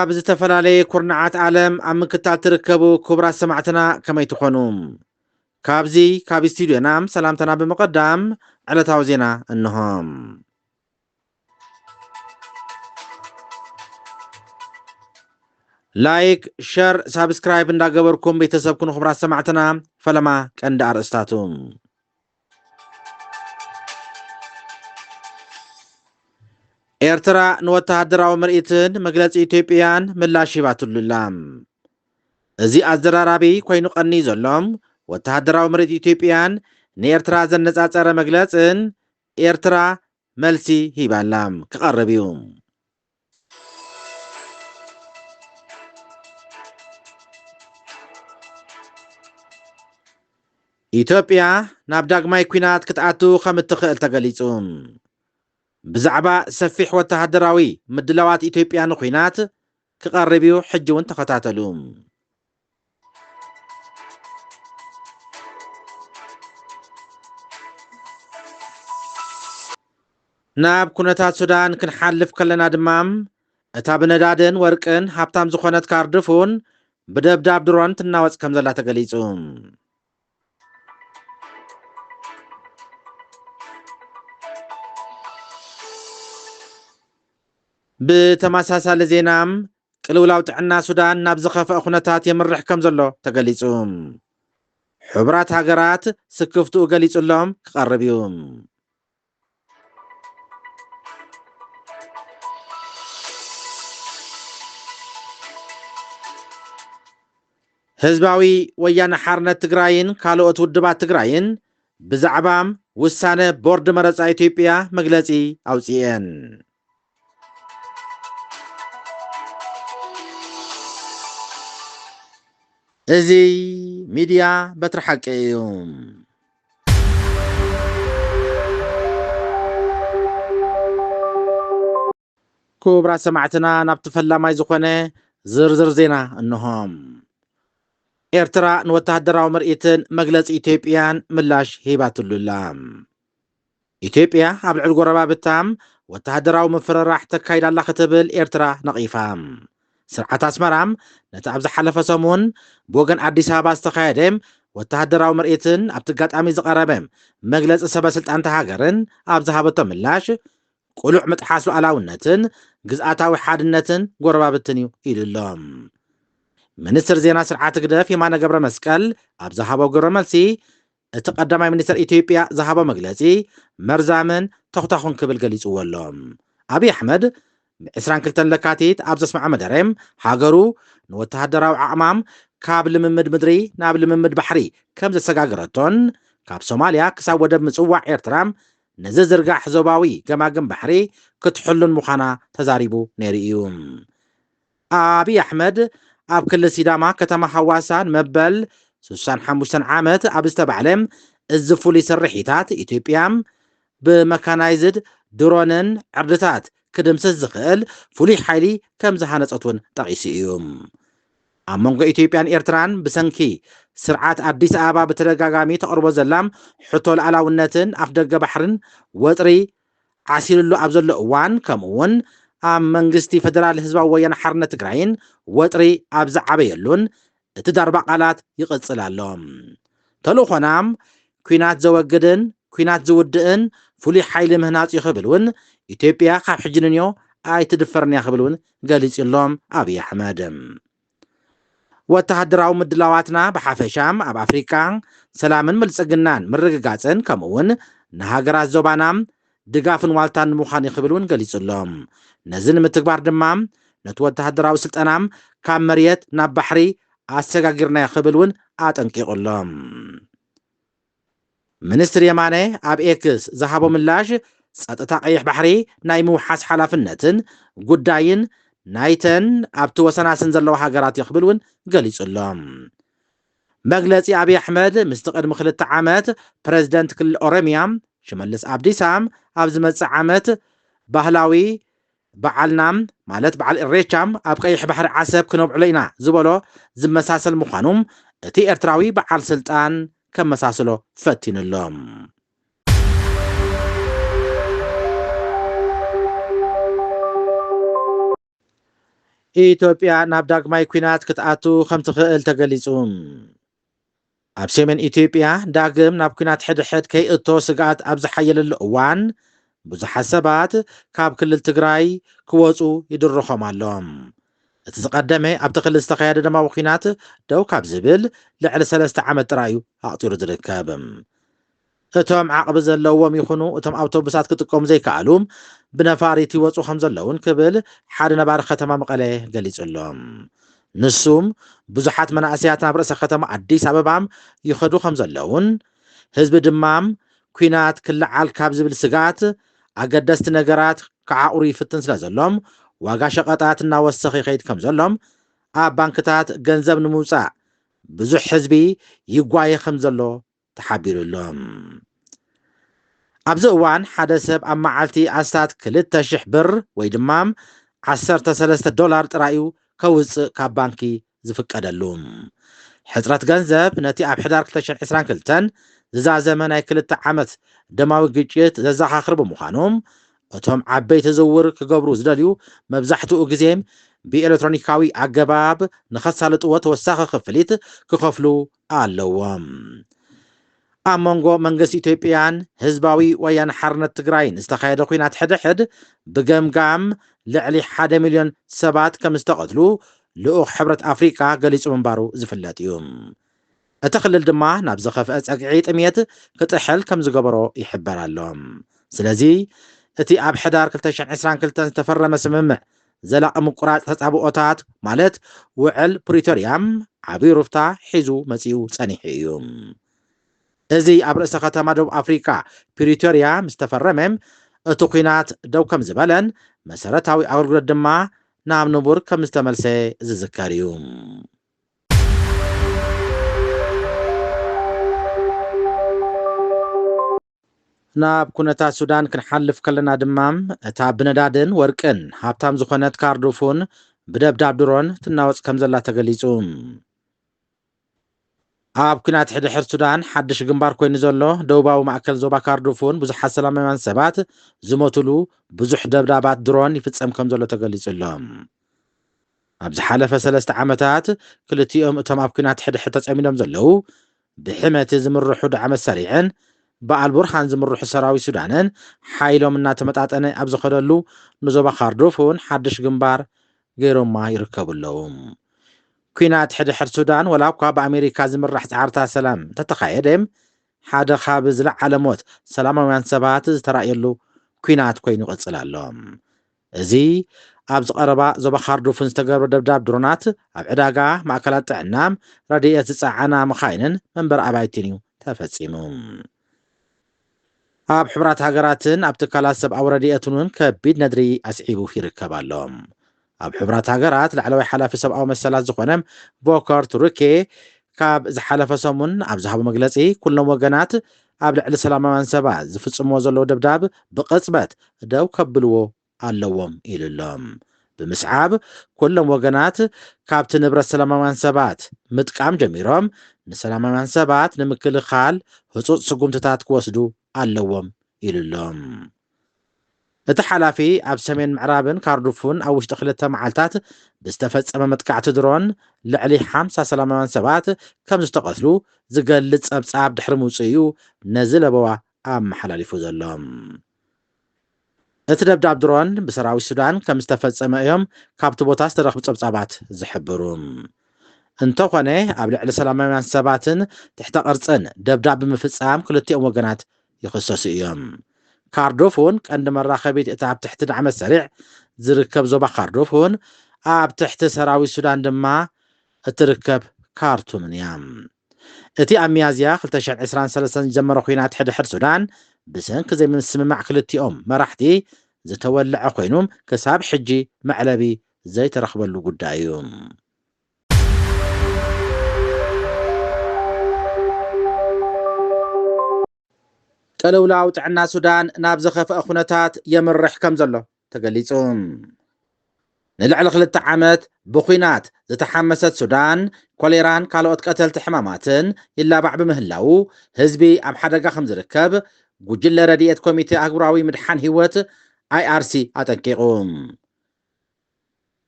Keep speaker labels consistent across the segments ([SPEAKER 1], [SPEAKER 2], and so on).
[SPEAKER 1] ብዝተፈላለየ ኩርናዓት ዓለም ኣብ ምክትታል ትርከቡ ክቡራት ሰማዕትና ከመይ ትኾኑ? ካብ ስቱድዮና ሰላምታና ብምቕዳም ዕለታዊ ዜና እንሆም። ላይክ፣ ሸር፣ ሳብስክራይብ እንዳገበርኩም ቤተሰብኩን ክቡራት ሰማዕትና ፈለማ ቀንዲ ኣርእስታቱ ኤርትራ ንወተሃደራዊ ምርኢትን መግለፂ ኢትዮጵያን ምላሽ ሂባትሉላ። እዚ ኣዘራራቢ ኮይኑ ቀኒ ዘሎም ወተሃደራዊ ምርኢት ኢትዮጵያን ንኤርትራ ዘነጻጸረ መግለፅን ኤርትራ መልሲ ሂባላ ክቐርብ እዩ። ኢትዮጵያ ናብ ዳግማይ ኩናት ክትኣቱ ከም እትኽእል ተገሊጹ። ብዛዕባ ሰፊሕ ወተሃደራዊ ምድላዋት ኢትዮጵያ ንኩናት ክቐርብ እዩ። ሕጂ እውን ተኸታተሉ። ናብ ኩነታት ሱዳን ክንሓልፍ ከለና ድማ እታ ብነዳድን ወርቅን ሃብታም ዝኾነት ካርድፉን ብደብዳብ ድሮን ትናወፅ ከም ዘላ ተገሊጹ። ብተመሳሳሊ ዜና ቅልውላው ጥዕና ሱዳን ናብ ዝኸፍአ ኩነታት የምርሕ ከም ዘሎ ተገሊጹ። ሕቡራት ሃገራት ስክፍትኡ ገሊጹሎም ክቐርብ እዩ። ህዝባዊ ወያነ ሓርነት ትግራይን ካልኦት ውድባት ትግራይን ብዛዕባ ውሳነ ቦርድ መረፃ ኢትዮጵያ መግለፂ ኣውፅአን። እዚ ሚድያ በትሪ ሓቂ እዩ። ክቡራት ሰማዕትና ናብቲ ፈላማይ ዝኾነ ዝርዝር ዜና እንሆም። ኤርትራ ንወተሃደራዊ ምርኢትን መግለፂ ኢትዮጵያን ምላሽ ሂባትሉላ። ኢትዮጵያ ኣብ ልዕሊ ጎረባብታ ወተሃደራዊ ምፍርራሕ ተካይድ ኣላ ክትብል ኤርትራ ነቒፋ። ስርዓት ኣስመራም ነቲ ኣብ ዝሓለፈ ሰሙን ብወገን ኣዲስ ኣበባ ዝተኻየደ ወተሃደራዊ ምርኢትን ኣብቲ ኣጋጣሚ ዝቐረበ መግለፂ ሰበስልጣን ሃገርን ኣብ ዝሃበቶ ምላሽ ቁሉዕ ምጥሓስ ሉኣላውነትን ግዝኣታዊ ሓድነትን ጎረባብትን እዩ ኢሉሎም። ሚኒስትር ዜና ስርዓት ግደፍ የማነ ገብረ መስቀል ኣብ ዝሃቦ ግብረ መልሲ እቲ ቀዳማይ ሚኒስትር ኢትዮጵያ ዝሃቦ መግለፂ መርዛምን ተኽታኹን ክብል ገሊፅዎ ኣሎ። ኣብይ ኣሕመድ ብ22 ለካቲት ኣብ ዘስማዖ መደረ ሃገሩ ንወተሃደራዊ ዓቕማም ካብ ልምምድ ምድሪ ናብ ልምምድ ባሕሪ ከም ዘሰጋግረቶን ካብ ሶማልያ ክሳብ ወደብ ምጽዋዕ ኤርትራ ንዝዝርጋሕ ዞባዊ ገማግም ባሕሪ ክትሕሉን ምዃና ተዛሪቡ ነይሩ እዩ። ኣብይ ኣሕመድ ኣብ ክልል ሲዳማ ከተማ ሓዋሳን መበል 65 ዓመት ኣብ ዝተባዕለ እዚ ፍሉይ ስርሒታት ኢትዮጵያ ብመካናይዝድ ድሮንን ዕርድታት ክድምስስ ዝኽእል ፍሉይ ሓይሊ ከም ዝሃነፀት እውን ጠቒሱ እዩ። ኣብ መንጎ ኢትዮጵያን ኤርትራን ብሰንኪ ስርዓት ኣዲስ ኣበባ ብተደጋጋሚ ተቕርቦ ዘላ ሕቶ ሉኣላውነትን ኣፍ ደገ ባሕርን ወጥሪ ዓሲሉሉ ኣብ ዘሎ እዋን ከምኡ እውን ኣብ መንግስቲ ፌደራል ህዝባዊ ወያነ ሓርነት ትግራይን ወጥሪ ኣብ ዝዓበየሉን እቲ ዳርባ ቃላት ይቕፅል ኣሎ። ተልእኾና ኩናት ዘወግድን ኩናት ዝውድእን ፍሉይ ሓይሊ ምህናፅ ይኽብል እውን ኢትዮጵያ ካብ ሕጂ ንንዮ ኣይትድፈርን እያ ክብል እውን ገሊጹሎም ኣብይ ኣሕመድ። ወተሃደራዊ ምድላዋትና ብሓፈሻም ኣብ ኣፍሪካ ሰላምን ብልጽግናን ምርግጋፅን ከምኡ እውን ንሃገራት ዞባና ድጋፍን ዋልታን ምዃን ይኽብል እውን ገሊጹሎም። ነዚ ንምትግባር ድማ ነቲ ወተሃደራዊ ስልጠና ካብ መሬት ናብ ባሕሪ ኣሰጋጊርና ይኽብል እውን ኣጠንቂቑሎም። ሚኒስትር የማነ ኣብ ኤክስ ዝሃቦ ምላሽ ጸጥታ ቀይሕ ባሕሪ ናይ ምውሓስ ሓላፍነትን ጉዳይን ናይተን ኣብቲ ወሰናስን ዘለዋ ሃገራት ይኽብል እውን ገሊጹሎም። መግለፂ ኣብይ ኣሕመድ ምስቲ ቅድሚ 2 ዓመት ፕረዚደንት ክልል ኦሮሚያ ሽመልስ ኣብዲሳ ኣብ ዝመጽእ ዓመት ባህላዊ በዓልና ማለት በዓል ኢሬቻ ኣብ ቀይሕ ባሕሪ ዓሰብ ክነብዕሎ ኢና ዝበሎ ዝመሳሰል ምዃኑ እቲ ኤርትራዊ በዓል ስልጣን ከመሳስሎ ፈቲኑሎም። ኢትዮጵያ ናብ ዳግማይ ኩናት ክትኣቱ ከም ትኽእል ተገሊጹ። ኣብ ሰሜን ኢትዮጵያ ዳግም ናብ ኩናት ሕድሕድ ከይእቶ ስጋኣት ኣብ ዝሓየለሉ እዋን ብዙሓት ሰባት ካብ ክልል ትግራይ ክወፁ ይድርኾም ኣሎም። እቲ ዝቐደመ ኣብቲ ክልል ዝተኻየደ ደማዊ ኩናት ደው ካብ ዝብል ልዕሊ 3 ዓመት ጥራይ እዩ ኣቕፂሩ ዝርከብ። እቶም ዓቕቢ ዘለዎም ይኹኑ እቶም ኣውቶቡሳት ክጥቀሙ ዘይከኣሉ ብነፋሪት ይወፁ ከም ዘለውን ክብል ሓደ ነባሪ ከተማ መቐለ ገሊጹሎም። ንሱም ብዙሓት መናእስያት ናብ ርእሰ ከተማ ኣዲስ ኣበባ ይኸዱ ከም ዘለውን ህዝቢ ድማ ኩናት ክለዓል ካብ ዝብል ስጋት ኣገደስቲ ነገራት ክዓቑሩ ይፍትን ስለ ዘሎም ዋጋ ሸቐጣት እናወሰኸ ይኸይድ ከም ዘሎም ኣብ ባንክታት ገንዘብ ንምውፃእ ብዙሕ ህዝቢ ይጓየ ከም ዘሎ ተሓቢሩሎም። ኣብዚ እዋን ሓደ ሰብ ኣብ መዓልቲ ኣስታት 2,000 ብር ወይ ድማ $13 ጥራይ ከውፅእ ካብ ባንኪ ዝፍቀደሉ ሕፅረት ገንዘብ ነቲ ኣብ ሕዳር 2022 ዝዛዘመ ናይ 2 ዓመት ደማዊ ግጭት ዘዘኻኽር ብምዃኖም እቶም ዓበይቲ ዝውውር ክገብሩ ዝደልዩ መብዛሕትኡ ግዜ ብኤሌክትሮኒካዊ ኣገባብ ንኸሳልጥዎ ተወሳኺ ክፍሊት ክኸፍሉ ኣለዎም። ኣብ መንጎ መንግስቲ ኢትዮጵያን ህዝባዊ ወያነ ሓርነት ትግራይን ዝተኻየደ ኩናት ሕድሕድ ብገምጋም ልዕሊ 1 ሚልዮን ሰባት ከም ዝተቐትሉ ልኡኽ ሕብረት ኣፍሪቃ ገሊጹ ምንባሩ ዝፍለጥ እዩ። እቲ ክልል ድማ ናብ ዝኸፍአ ፀግዒ ጥሜት ክጥሕል ከም ዝገበሮ ይሕበር ኣሎ። ስለዚ እቲ ኣብ ሕዳር 2022 ዝተፈረመ ስምምዕ ዘላቒ ምቁራፅ ተፃብኦታት ማለት ውዕል ፕሪቶርያም ዓብዪ ሩፍታ ሒዙ መፂኡ ፀኒሑ እዩ። እዚ ኣብ ርእሰ ከተማ ደቡብ ኣፍሪካ ፕሪቶርያ ምስ ተፈረመ እቲ ኩናት ደው ከም ዝበለን መሰረታዊ ኣገልግሎት ድማ ናብ ንቡር ከም ዝተመልሰ ዝዝከር እዩ። ናብ ኩነታት ሱዳን ክንሓልፍ ከለና ድማ እታ ብነዳድን ወርቅን ሃብታም ዝኾነት ካርዱፉን ብደብዳብ ድሮን ትናወፅ ከም ዘላ ተገሊጹ። ኣብ ኩናት ሕድሕድ ሱዳን ሓድሽ ግንባር ኮይኑ ዘሎ ደቡባዊ ማእከል ዞባ ካርዱፉን ብዙሓት ሰላማውያን ሰባት ዝሞትሉ ብዙሕ ደብዳባት ድሮን ይፍፀም ከም ዘሎ ተገሊጹሎም። ኣብ ዝሓለፈ 3 ዓመታት ክልቲኦም እቶም ኣብ ኩናት ሕድሕድ ተፀሚዶም ዘለው ብሕመቲ ዝምርሑ ዳዕመ ሰሪዕን ብኣልቡርሃን ዝምርሑ ሰራዊት ሱዳንን ሓይሎም እናተመጣጠነ ኣብ ዝኸደሉ ንዞባ ካርዱፉን ሓድሽ ግንባር ገይሮማ ይርከቡለው። ኩናት ሕድሕድ ሱዳን ወላ እኳ ብኣሜሪካ ዝምራሕ ፃዕርታት ሰላም እንተተኻየደ ሓደ ካብ ዝለዓለ ሞት ሰላማውያን ሰባት ዝተራእየሉ ኩናት ኮይኑ ይቕፅል ኣሎ። እዚ ኣብ ዝቐረባ ዞባ ካርዱፉን ዝተገበረ ደብዳብ ድሮናት ኣብ ዕዳጋ ማእከላት ጥዕና ረድኤት ዝፀዓና መኻይንን መንበሪ ኣባይትን እዩ ተፈፂሙ። ኣብ ሕቡራት ሃገራትን ኣብ ትካላት ሰብኣዊ ረድኤትን እውን ከቢድ ነድሪ ኣስዒቡ ይርከብ ኣሎ። ኣብ ሕቡራት ሃገራት ላዕለዋይ ሓላፊ ሰብኣዊ መሰላት ዝኾነ ቮከር ቱርኬ ካብ ዝሓለፈ ሰሙን ኣብ ዝሃቦ መግለፂ ኩሎም ወገናት ኣብ ልዕሊ ሰላማውያን ሰባት ዝፍፅምዎ ዘለዉ ደብዳብ ብቕፅበት ደው ከብልዎ ኣለዎም ኢሉሎም። ብምስዓብ ኩሎም ወገናት ካብቲ ንብረት ሰላማውያን ሰባት ምጥቃም ጀሚሮም ንሰላማውያን ሰባት ንምክልኻል ህፁፅ ስጉምትታት ክወስዱ ኣለዎም ኢሉሎም። እቲ ሓላፊ ኣብ ሰሜን ምዕራብን ካርዱፉን ኣብ ውሽጢ 2 መዓልታት ብዝተፈፀመ መጥቃዕቲ ድሮን ልዕሊ 50 ሰላማውያን ሰባት ከም ዝተቐትሉ ዝገልፅ ፀብፃብ ድሕሪ ምውፅኡ ነዚ ለበዋ ኣመሓላሊፉ ዘሎ። እቲ ደብዳብ ድሮን ብሰራዊት ሱዳን ከም ዝተፈፀመ እዮም ካብቲ ቦታ ዝተረኽቡ ፀብፃባት ዝሕብሩ። እንተኾነ ኣብ ልዕሊ ሰላማውያን ሰባትን ትሕተ ቅርፅን ደብዳብ ብምፍፃም ክልቲኦም ወገናት ይኽሰሱ እዮም። ካርዱፉን ቀንዲ መራኸቢት እቲ ኣብ ትሕቲ ዳዕመ ሰሪዕ ዝርከብ ዞባ ካርዱፉን ኣብ ትሕቲ ሰራዊት ሱዳን ድማ እትርከብ ካርቱምን እያ። እቲ ኣብ ሚያዝያ 2023 ዝጀመረ ኩናት ሕድሕድ ሱዳን ብሰንኪ ዘይምስምማዕ ክልቲኦም መራሕቲ ዝተወልዐ ኮይኑ ክሳብ ሕጂ መዕለቢ ዘይተረኽበሉ ጉዳይ እዩ። ጠለውላው ጥዕና ሱዳን ናብ ዘኸፍአ ኩነታት የምርሕ ከም ዘሎ ተገሊጹ። ንልዕሊ 2 ዓመት ብኩናት ዝተሓመሰት ሱዳን ኮሌራን ካልኦት ቀተልቲ ሕማማትን ይላባዕ ብምህላው ህዝቢ ኣብ ሓደጋ ከም ዝርከብ ጉጅለ ረድኤት ኮሚቴ ኣህጉራዊ ምድሓን ህይወት IRC ኣጠንቂቑ።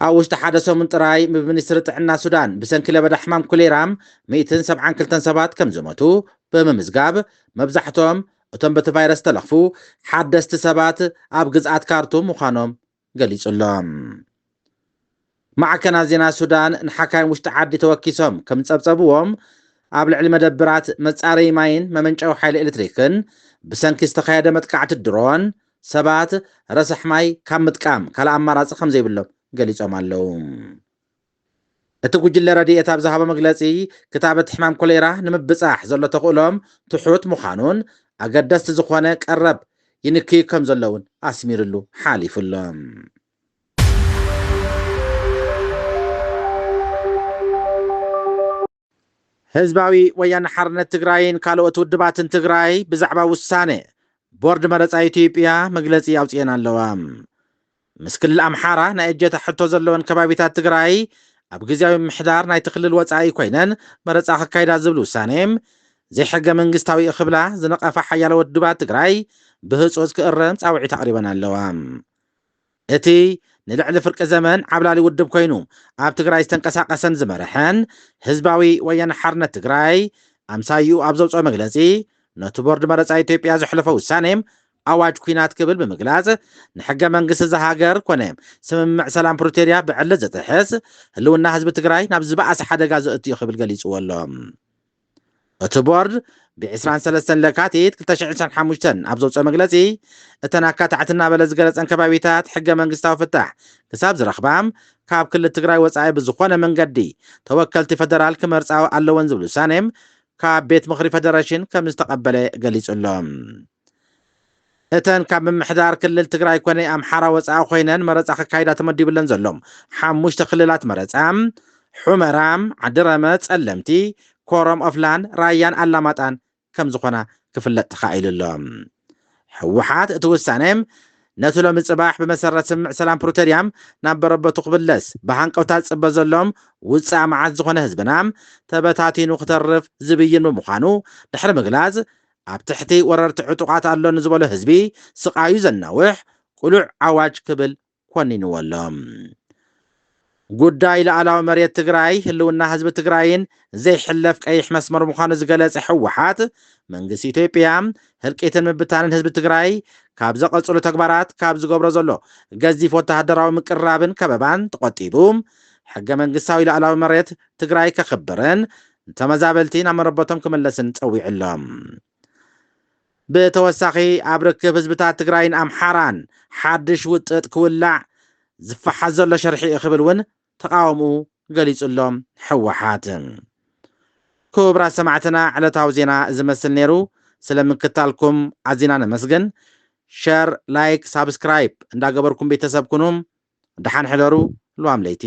[SPEAKER 1] ኣብ ውሽጢ ሓደ ሰሙን ጥራይ ብሚኒስትሪ ጥዕና ሱዳን ብሰንኪ ለበዳ ሕማም ኮሌራም 172 ሰባት ከም ዝሞቱ ብምምዝጋብ መብዛሕቶም እቶም በቲ ቫይረስ ተለኽፉ ሓደስቲ ሰባት ኣብ ግዝኣት ካርቱም ምዃኖም ገሊጹሎም። ማዕከናት ዜና ሱዳን ንሓካይም ውሽጢ ዓዲ ተወኪሶም ከም ጸብጸብዎም ኣብ ልዕሊ መደብራት መጻረዪ ማይን መመንጨዊ ሓይሊ ኤሌክትሪክን ብሰንኪ ዝተኻየደ መጥቃዕቲ ድሮን ሰባት ረሳሕ ማይ ካብ ምጥቃም ካልእ ኣማራፂ ከም ዘይብሎም ገሊጾም ኣለዉ። እቲ ጉጅለ ረድኤት ኣብ ዝሃቦ መግለጺ ክታብ እቲ ሕማም ኮሌራ ንምብጻሕ ዘሎ ተኽእሎም ትሑት ምዃኑን ኣገደስቲ ዝኾነ ቀረብ ይንክዩ ከም ዘለውን ኣስሚሩሉ ሓሊፉሎም። ህዝባዊ ወያነ ሓርነት ትግራይን ካልኦት ውድባትን ትግራይ ብዛዕባ ውሳነ ቦርድ መረፃ ኢትዮጵያ መግለጺ ኣውፅአን ኣለዋ። ምስ ክልል ኣምሓራ ናይ እጀታ ሕቶ ዘለወን ከባቢታት ትግራይ ኣብ ግዜያዊ ምሕዳር ናይቲ ክልል ወፃኢ ኮይነን መረፃ ክካይዳ ዝብል ውሳነ ዘይሕገ መንግስታዊ እኽብላ ዝነቐፋ ሓያሎ ውድባት ትግራይ ብህፁፅ ክእረም ፃውዒት ኣቕሪበን ኣለዋ። እቲ ንልዕሊ ፍርቂ ዘመን ዓብላሊ ውድብ ኮይኑ ኣብ ትግራይ ዝተንቀሳቐሰን ዝመርሐን ህዝባዊ ወያነ ሓርነት ትግራይ ኣምሳይኡ ኣብ ዘውፅኦ መግለፂ ነቲ ቦርድ መረፃ ኢትዮጵያ ዘሕለፈ ውሳነ ኣዋጅ ኩናት ክብል ብምግላጽ ንሕገ መንግስቲ ዝሃገር ኮነ ስምምዕ ሰላም ፕሪቶርያ ብዕለት ዘጥሕስ ህልውና ህዝቢ ትግራይ ናብ ዝበኣሰ ሓደጋ ዘእትዩ ክብል ገሊጽዎ ኣሎ። እቲ ቦርድ ብ23 ለካቲት 2025 ኣብ ዘውፅኦ መግለፂ እተን ኣካታዕቲ እናበለ ዝገለፀን ከባቢታት ሕገ መንግስታዊ ፍታሕ ክሳብ ዝረኽባም ካብ ክልል ትግራይ ወፃኢ ብዝኾነ መንገዲ ተወከልቲ ፌደራል ክመርፃ ኣለወን ዝብል ውሳነ ካብ ቤት ምኽሪ ፌደሬሽን ከም ዝተቐበለ ገሊጹሎም። እተን ካብ ምምሕዳር ክልል ትግራይ ኮነ ኣምሓራ ወፃኢ ኮይነን መረፃ ክካይዳ ተመዲብለን ዘሎም 5 ክልላት መረፃ ሑመራም፣ ዓዲረመፅ፣ ጸለምቲ፣ ኮረም፣ ኦፍላን፣ ራያን ኣላማጣን ከም ዝኾና ክፍለጥ ተኻኢሉሎም። ሕወሓት እቲ ውሳነ ነቲ ሎሚ ጽባሕ ብመሰረት ስምምዕ ሰላም ፕሪቶርያም ናብ በረበቱ ክብለስ ብሃንቀውታ ዝጽበ ዘሎም ውፃእ መዓት ዝኾነ ህዝብና ተበታቲኑ ክተርፍ ዝብይን ብምዃኑ ድሕሪ ምግላጽ ኣብ ትሕቲ ወረርቲ ዕጡቓት ኣሎ ንዝበሎ ህዝቢ ስቃዩ ዘናውሕ ቁሉዕ ኣዋጅ ክብል ኮኒንዎ ኣሎም። ጉዳይ ላዕላዊ መሬት ትግራይ ህልውና ህዝቢ ትግራይን ዘይሕለፍ ቀይሕ መስመር ምዃኑ ዝገለጸ ሕወሓት መንግስቲ ኢትዮጵያ ህልቂትን ምብታንን ህዝቢ ትግራይ ካብ ዘቐጽሉ ተግባራት ካብ ዝገብሮ ዘሎ ገዚፍ ወተሃደራዊ ምቅራብን ከበባን ተቆጢቡ ሕገ መንግስታዊ ላዕላዊ መሬት ትግራይ ከኽብርን ተመዛበልቲ ናብ መረበቶም ክመለስን ፀዊዕሎም። ብተወሳኺ ኣብ ርክብ ህዝብታት ትግራይን ኣምሓራን ሓድሽ ውጥጥ ክውላዕ ዝፈሓዝ ዘሎ ሸርሒ ክብል እውን ተቃውምኡ ገሊጹሎም ሕወሓት። ክቡራት ሰማዕትና ዕለታዊ ዜና ዝመስል ነይሩ። ስለምክታልኩም ኣዝና ነመስግን። ሸር፣ ላይክ፣ ሳብስክራይብ እንዳገበርኩም ቤተሰብ ኩኑም። ድሓን ሕለሩ ልዋም ለይቲ